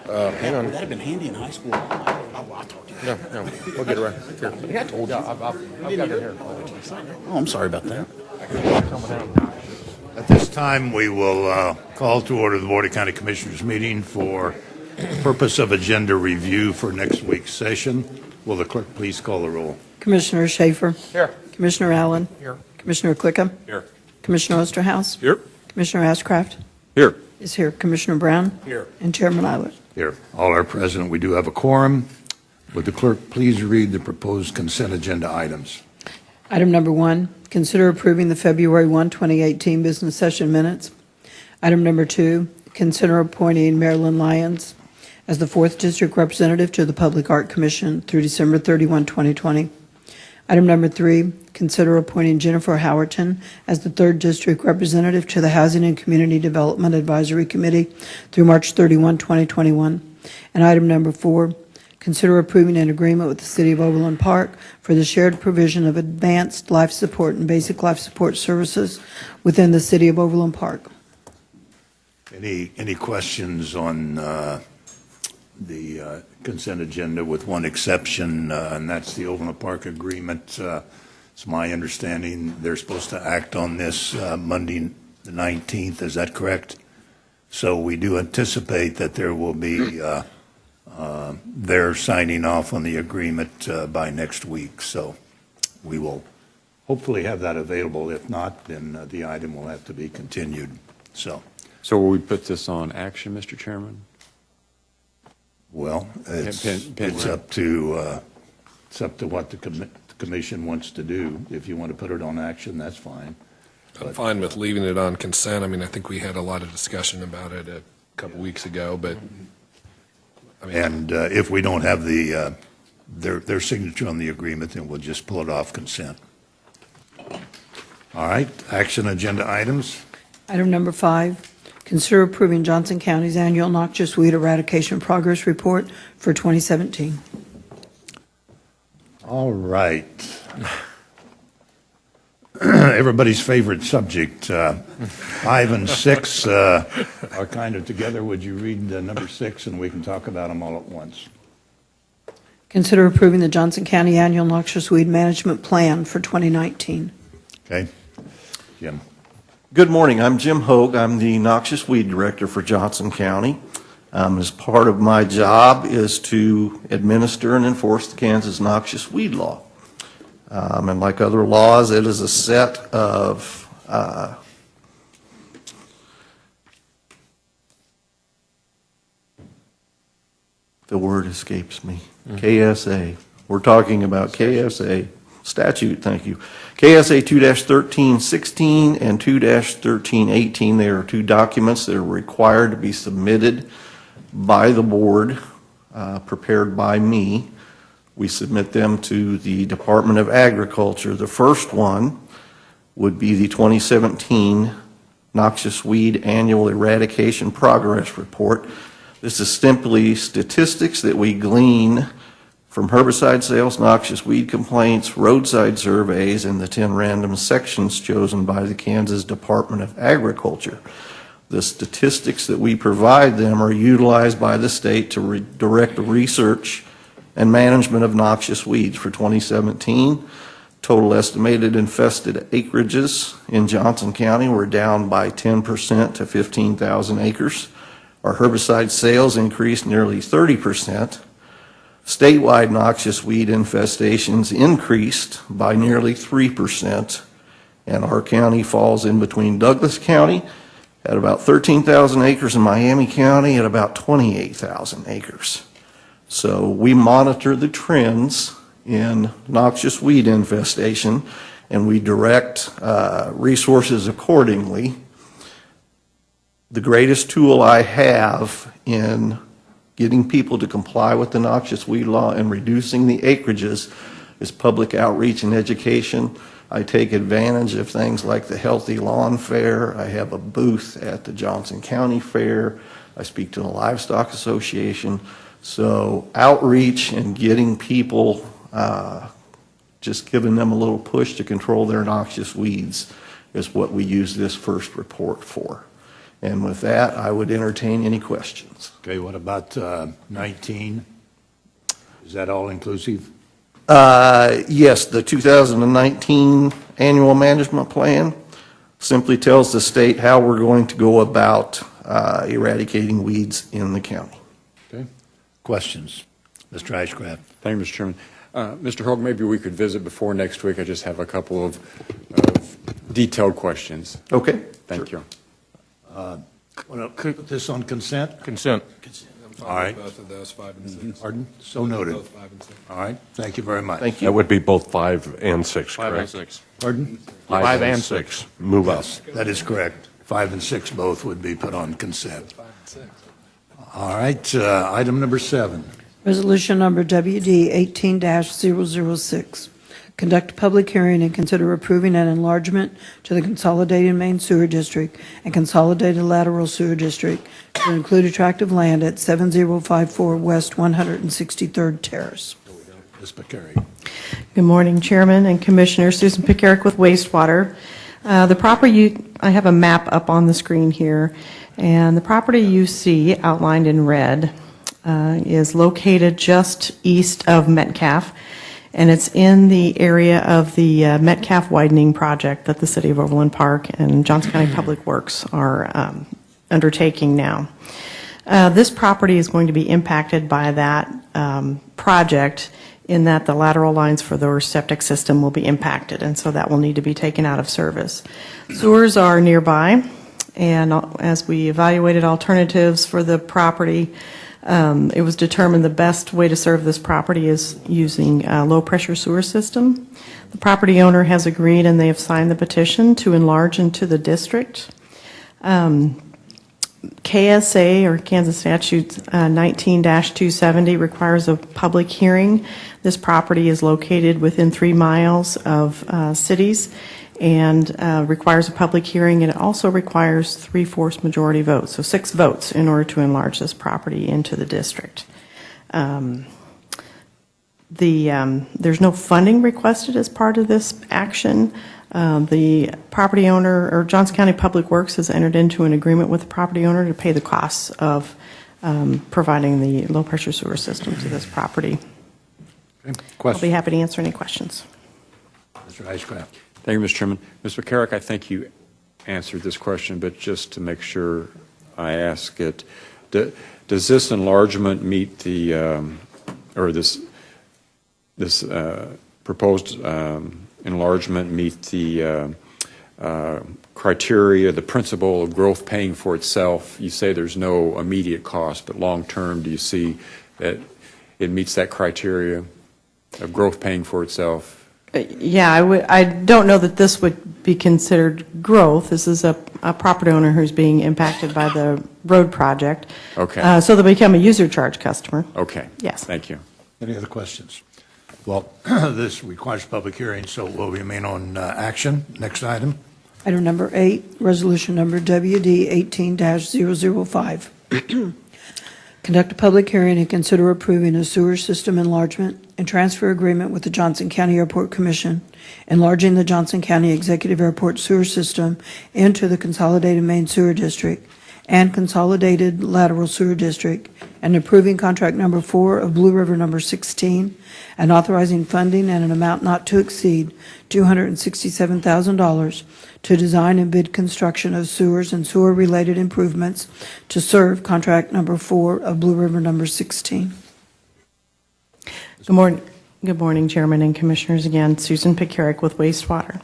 Hang on. Would that have been handy in high school? I'll talk to you. No, we'll get it right here. Yeah, I told you. Yeah, I've got it here. Oh, I'm sorry about that. At this time, we will call to order the Board of County Commissioners meeting for purpose of agenda review for next week's session. Will the clerk please call the roll? Commissioner Schaefer. Here. Commissioner Allen. Here. Commissioner Clickham. Here. Commissioner Osterhaus. Here. Commissioner Ashcraft Here. is here. Commissioner Brown. Here. And Chairman Eilert. Here. All are present. We do have a quorum. Would the clerk please read the proposed consent agenda items? Item number 1, consider approving the February 1, 2018 business session minutes. Item number 2, consider appointing Marilyn Lyons as the 4th District Representative to the Public Art Commission through December 31, 2020. Item number 3, consider appointing Jennifer Howerton as the 3rd District Representative to the Housing and Community Development Advisory Committee through March 31, 2021. And item number 4, consider approving an agreement with the City of Overland Park for the shared provision of advanced life support and basic life support services within the City of Overland Park. Any questions on the consent agenda, with one exception, and that's the Overland Park agreement? It's my understanding they're supposed to act on this Monday the 19th. Is that correct? So we do anticipate that there will be their signing off on the agreement by next week. So we will hopefully have that available. If not, then the item will have to be continued. So will we put this on action, Mr. Chairman? well, it's up to what the commission wants to do. If you want to put it on action, that's fine. I'm fine with leaving it on consent. I mean, I think we had a lot of discussion about it a couple weeks ago, but I mean, And if we don't have their signature on the agreement, then we'll just pull it off consent. All right, action agenda items. Item number 5, consider approving Johnson County's annual noxious weed eradication progress report for 2017. All right. Everybody's favorite subject. 5 and 6 are kind of together. Would you read number 6 and we can talk about them all at once? Consider approving the Johnson County Annual Noxious Weed Management Plan for 2019. Okay. Jim. Good morning. I'm Jim Hogue. I'm the Noxious Weed Director for Johnson County. As part of my job is to administer and enforce the Kansas Noxious Weed Law. And like other laws, it is a set of the word escapes me. KSA. We're talking about KSA statute. Thank you. KSA 2-1316 and 2-1318. They are two documents that are required to be submitted by the board, prepared by me. We submit them to the Department of Agriculture. The first one would be the 2017 Noxious Weed Annual Eradication Progress Report. This is simply statistics that we glean from herbicide sales, noxious weed complaints, roadside surveys, and the 10 random sections chosen by the Kansas Department of Agriculture. The statistics that we provide them are utilized by the state to direct research and management of noxious weeds for 2017. Total estimated infested acreages in Johnson County were down by 10% to 15,000 acres. Our herbicide sales increased nearly 30%. Statewide noxious weed infestations increased by nearly 3%. And our county falls in between Douglas County at about 13,000 acres and Miami County at about 28,000 acres. So we monitor the trends in noxious weed infestation and we direct resources accordingly. The greatest tool I have in getting people to comply with the noxious weed law and reducing the acreages is public outreach and education. I take advantage of things like the Healthy Lawn Fair. I have a booth at the Johnson County Fair. I speak to the Livestock Association. So outreach and getting people, just giving them a little push to control their noxious weeds is what we use this first report for. And with that, I would entertain any questions. Okay, what about 19? Is that all inclusive? Yes, the 2019 Annual Management Plan simply tells the state how we're going to go about eradicating weeds in the county. Okay. Questions? Mr. Ashcraft? Thank you, Mr. Chairman. Mr. Hogue, maybe we could visit before next week. I just have a couple of detailed questions. Okay? Thank you. Want to put this on consent? Consent. I'm fine All right. with both of those, 5 and 6. Pardon? So noted. Both 5 and 6. All right, thank you very much. Thank That you. would be both 5 and 6, correct? 5 and 6. Pardon? 5 and 6. Move up. That is correct. 5 and 6 both would be put on consent. All right, item number 7. Resolution number WD 18-006. Conduct a public hearing and consider approving an enlargement to the Consolidated Main Sewer District and Consolidated Lateral Sewer District to include a tract of land at 7054 West 163rd Terrace. Ms. McCary. Good morning, Chairman and Commissioner. Susan Picaric with Wastewater. The property, I have a map up on the screen here, and the property you see outlined in red is located just east of Metcalf, and it's in the area of the Metcalf widening project that the City of Overland Park and Johnson County Public Works are undertaking now. This property is going to be impacted by that project in that the lateral lines for the septic system will be impacted, and so that will need to be taken out of service. Sewers are nearby, and as we evaluated alternatives for the property, it was determined the best way to serve this property is using a low-pressure sewer system. The property owner has agreed, and they have signed the petition to enlarge into the district. KSA, or Kansas Statute 19-270, requires a public hearing. This property is located within 3 miles of cities and requires a public hearing, and it also requires 3/4 majority votes, so 6 votes in order to enlarge this property into the district. There's no funding requested as part of this action. The property owner, or Johnson County Public Works, has entered into an agreement with the property owner to pay the costs of providing the low-pressure sewer system to this property. Okay. I'll be Question? happy to answer any questions. Mr. Ashcraft. Thank you, Mr. Chairman. Ms. McCarrick, I think you answered this question, but just to make sure I ask it, does this enlargement meet the, or this proposed enlargement meet the criteria, the principle of growth paying for itself? You say there's no immediate cost, but long-term, do you see that it meets that criteria of growth paying for itself? Yeah, I don't know that this would be considered growth. This is a property owner who's being impacted by the road project. Okay. So they'll become a user charge customer. Okay. Yes. Thank you. Any other questions? Well, this requires public hearing, so we'll remain on action. Next item. Item number 8, resolution number WD 18-005. Conduct a public hearing and consider approving a sewer system enlargement and transfer agreement with the Johnson County Airport Commission, enlarging the Johnson County Executive Airport sewer system into the Consolidated Main Sewer District and Consolidated Lateral Sewer District, and approving contract number 4 of Blue River number 16, and authorizing funding in an amount not to exceed $267,000 to design and bid construction of sewers and sewer-related improvements to serve contract number 4 of Blue River number 16. Good morning. Good morning, Chairman and Commissioners. Again, Susan Picaric with Wastewater.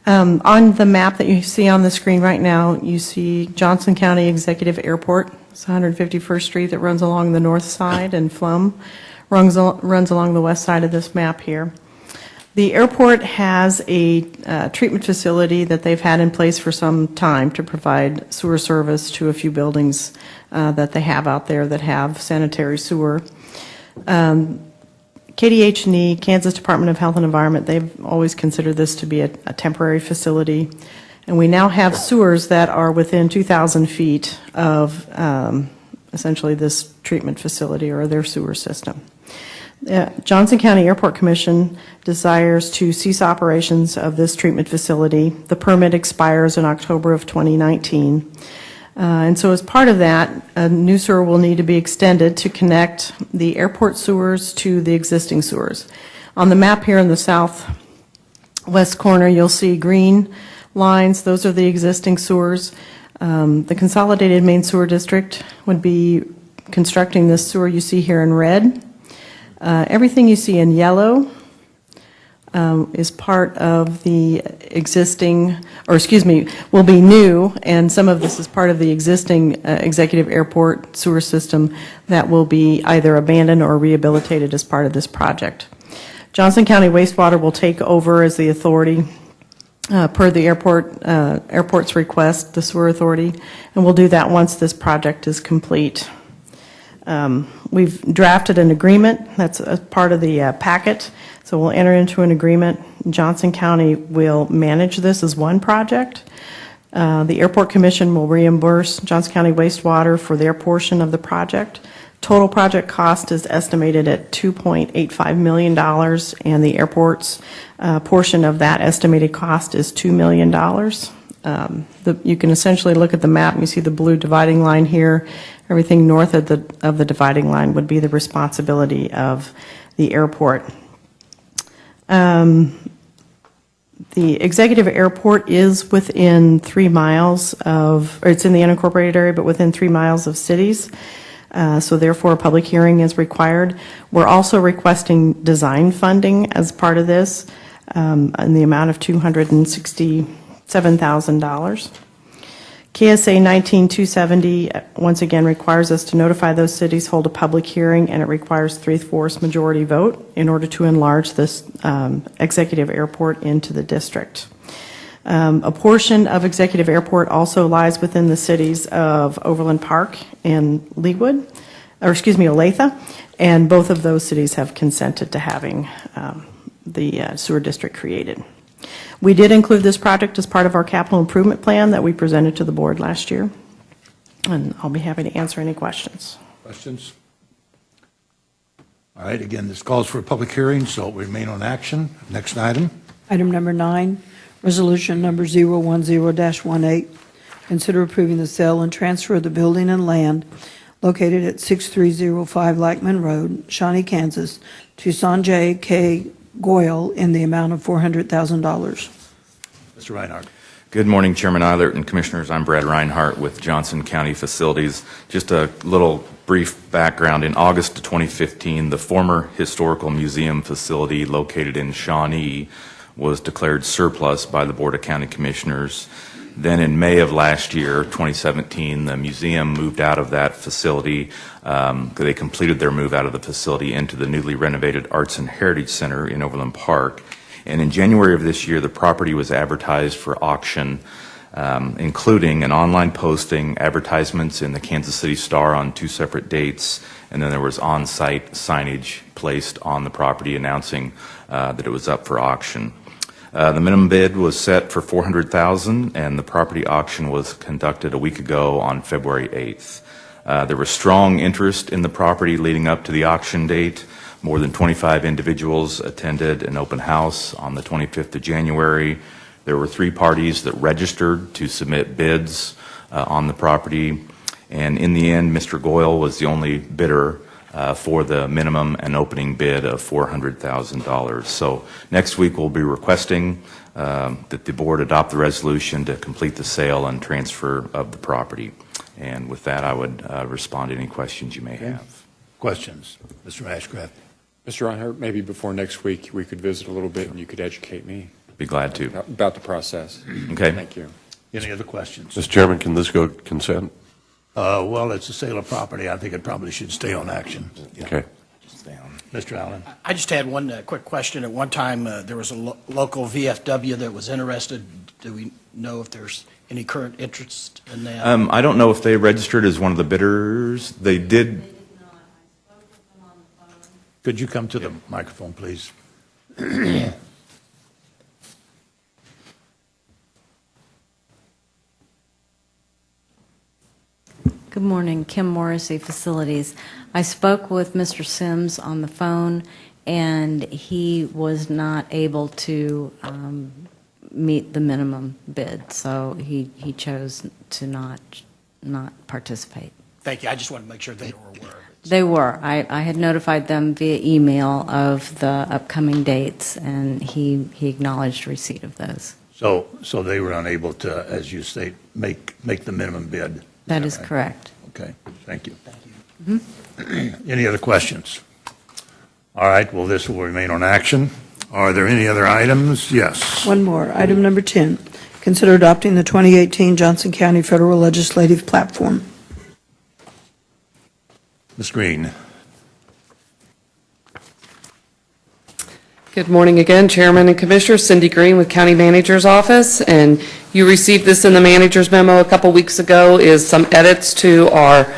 On the map that you see on the screen right now, you see Johnson County Executive Airport. It's 151st Street that runs along the north side, and Flum runs along the west side of this map here. The airport has a treatment facility that they've had in place for some time to provide sewer service to a few buildings that they have out there that have sanitary sewer. KDH&E, Kansas Department of Health and Environment, they've always considered this to be a temporary facility. And we now have sewers that are within 2,000 feet of essentially this treatment facility or their sewer system. Johnson County Airport Commission desires to cease operations of this treatment facility. The permit expires in October of 2019. And so as part of that, a new sewer will need to be extended to connect the airport sewers to the existing sewers. On the map here in the southwest corner, you'll see green lines. Those are the existing sewers. The Consolidated Main Sewer District would be constructing this sewer you see here in red. Everything you see in yellow is part of the existing, or excuse me, will be new, and some of this is part of the existing Executive Airport sewer system that will be either abandoned or rehabilitated as part of this project. Johnson County Wastewater will take over as the authority per the airport's request, the sewer authority, and we'll do that once this project is complete. We've drafted an agreement, that's a part of the packet, so we'll enter into an agreement. Johnson County will manage this as one project. The Airport Commission will reimburse Johnson County Wastewater for their portion of the project. Total project cost is estimated at $2.85 million, and the airport's portion of that estimated cost is $2 million. You can essentially look at the map and you see the blue dividing line here. Everything north of the dividing line would be the responsibility of the airport. The Executive Airport is within 3 miles of, or it's in the unincorporated area, but within 3 miles of cities. So therefore, a public hearing is required. We're also requesting design funding as part of this in the amount of $267,000. KSA 19270, once again, requires us to notify those cities, hold a public hearing, and it requires 3/4 majority vote in order to enlarge this Executive Airport into the district. A portion of Executive Airport also lies within the cities of Overland Park and Leawood, or excuse me, Olathe, and both of those cities have consented to having the sewer district created. We did include this project as part of our capital improvement plan that we presented to the board last year, and I'll be happy to answer any questions. Questions? All right, again, this calls for a public hearing, so it will remain on action. Next item. Item number 9, resolution number 010-18. Consider approving the sale and transfer of the building and land located at 6305 Lackman Road, Shawnee, Kansas, to Sanjay K. Goyal in the amount of $400,000. Mr. Reinhardt. Good morning, Chairman Eilert and Commissioners. I'm Brad Reinhardt with Johnson County Facilities. Just a little brief background. In August of 2015, the former Historical Museum facility located in Shawnee was declared surplus by the Board of County Commissioners. Then in May of last year, 2017, the museum moved out of that facility. They completed their move out of the facility into the newly renovated Arts and Heritage Center in Overland Park. And in January of this year, the property was advertised for auction, including an online posting, advertisements in the Kansas City Star on 2 separate dates, and then there was on-site signage placed on the property announcing that it was up for auction. The minimum bid was set for $400,000, and the property auction was conducted a week ago on February 8th. There was strong interest in the property leading up to the auction date. More than 25 individuals attended an open house on the 25th of January. There were 3 parties that registered to submit bids on the property, and in the end, Mr. Goyle was the only bidder for the minimum and opening bid of $400,000. So next week we'll be requesting that the board adopt the resolution to complete the sale and transfer of the property. And with that, I would respond to any questions you may have. Questions? Mr. Ashcraft. Mr. Reinhardt, maybe before next week, we could visit a little bit and you could educate me Be glad to. about the process. Okay. Thank you. Any other questions? Mr. Chairman, can this go consent? Well, it's a sale of property. I think it probably should stay on action. Yeah. Okay. Mr. Allen. I just had one quick question. At one time, there was a local VFW that was interested. Do we know if there's any current interest in that? I don't know if they registered as one of the bidders. They did. Could you come to the microphone, please? Good morning, Kim Morrissey, Facilities. I spoke with Mr. Sims on the phone, and he was not able to meet the minimum bid, so he chose to not not participate. Thank you. I just wanted to make sure they were aware of it. They were. I had notified them via email of the upcoming dates, and he acknowledged receipt of those. So they were unable to, as you state, make the minimum bid? That is right? correct. Okay, thank you. Any other questions? All right, well, this will remain on action. Are there any other items? Yes. One more, item number 10, consider adopting the 2018 Johnson County Federal Legislative Platform. Ms. Green. Good morning again, Chairman and Commissioners. Cindy Green with County Manager's Office, and you received this in the manager's memo a couple weeks ago, is some edits to our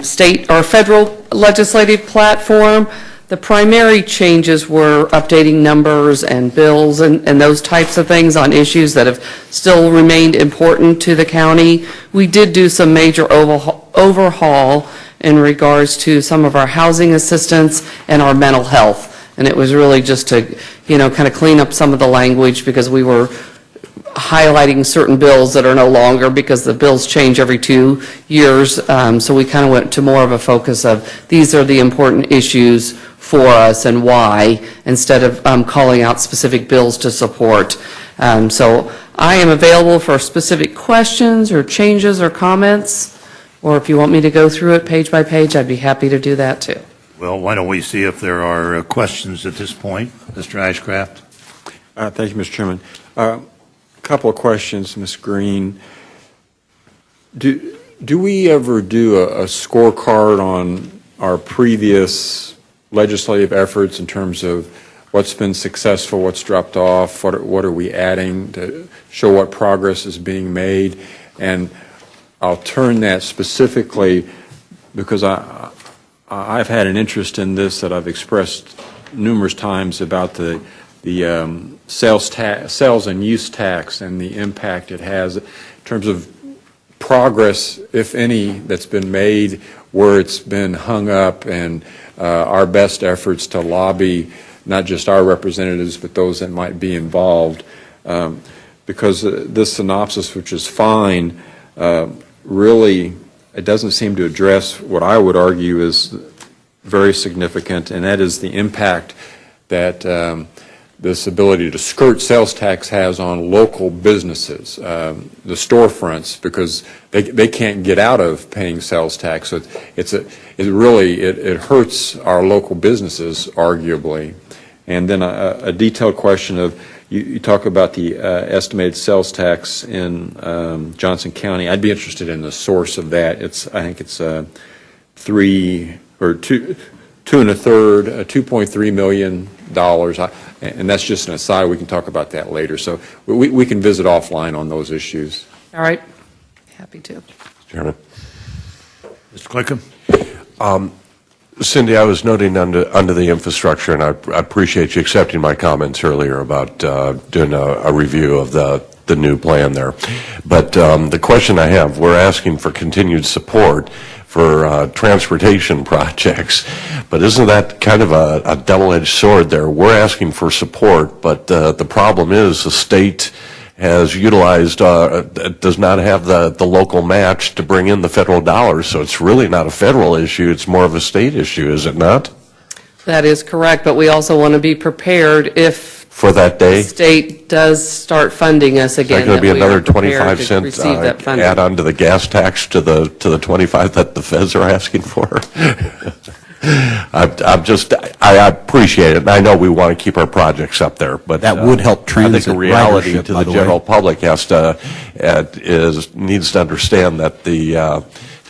state or federal legislative platform. The primary changes were updating numbers and bills and those types of things on issues that have still remained important to the county. We did do some major overhaul in regards to some of our housing assistance and our mental health. And it was really just to, kind of clean up some of the language because we were highlighting certain bills that are no longer because the bills change every 2 years. So we kind of went to more of a focus of these are the important issues for us and why, instead of calling out specific bills to support. So I am available for specific questions or changes or comments, or if you want me to go through it page by page, I'd be happy to do that too. Well, why don't we see if there are questions at this point? Mr. Ashcraft? Thank you, Mr. Chairman. A couple of questions, Ms. Green. Do we ever do a scorecard on our previous legislative efforts in terms of what's been successful, what's dropped off, what are we adding to show what progress is being made? And I'll turn that specifically because I've had an interest in this that I've expressed numerous times about the sales and use tax and the impact it has in terms of progress, if any, that's been made where it's been hung up, and our best efforts to lobby not just our representatives but those that might be involved. Because this synopsis, which is fine, really it doesn't seem to address what I would argue is very significant, and that is the impact that this ability to skirt sales tax has on local businesses, the storefronts, because they can't get out of paying sales tax. So it hurts our local businesses, arguably. And then a detailed question of, you talk about the estimated sales tax in Johnson County. I'd be interested in the source of that. I think it's 2 1/3, $2.3 million, and that's just an aside. We can talk about that later. So we can visit offline on those issues. All right, happy to. Mr. Chairman. Mr. Clickham? Cindy, I was noting under the infrastructure, and I appreciate you accepting my comments earlier about doing a review of the new plan there. But the question I have, we're asking for continued support for transportation projects, but isn't that kind of a double-edged sword there? We're asking for support, but the problem is the state has utilized, does not have the local match to bring in the federal dollars, so it's really not a federal issue, it's more of a state issue, is it not? That is correct, but we also want to be prepared if For that day? the state does start funding us Is again. that going to be that we are another prepared 25 to cent receive that funding. add on to the gas tax to the 25 that the feds are asking for? I appreciate it, and I know we want to keep our projects up there, but That would help I transit think the reality ridership, to by the the way. general public needs to understand that to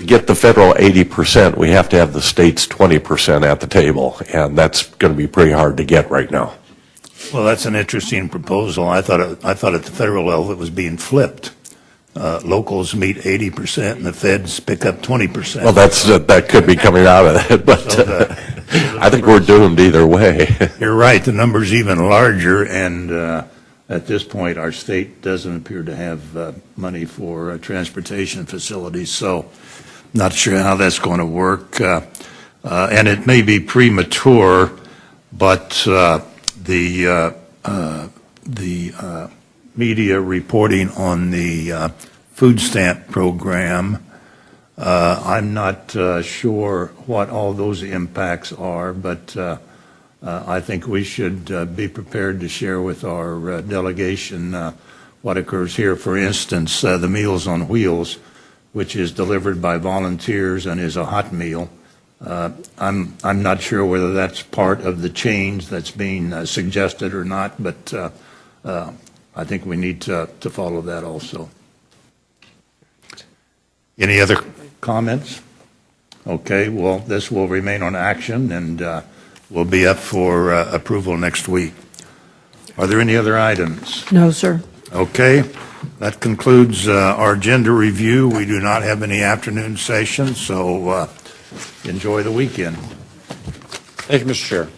get the federal 80%, we have to have the state's 20% at the table, and that's going to be pretty hard to get right now. Well, that's an interesting proposal. I thought at the federal level it was being flipped. Locals meet 80% and the feds pick up 20%. Well, that could be coming out of it, but I think we're doomed either way. You're right, the number's even larger, and at this point, our state doesn't appear to have money for transportation facilities, so not sure how that's going to work. And it may be premature, but the media reporting on the food stamp program I'm not sure what all those impacts are, but I think we should be prepared to share with our delegation what occurs here. For instance, the Meals on Wheels, which is delivered by volunteers and is a hot meal. I'm not sure whether that's part of the change that's being suggested or not, but I think we need to follow that also. Any other comments? Okay, well, this will remain on action and will be up for approval next week. Are there any other items? No, sir. Okay, that concludes our agenda review. We do not have any afternoon sessions, so enjoy the weekend. Thank you, Mr. Chair.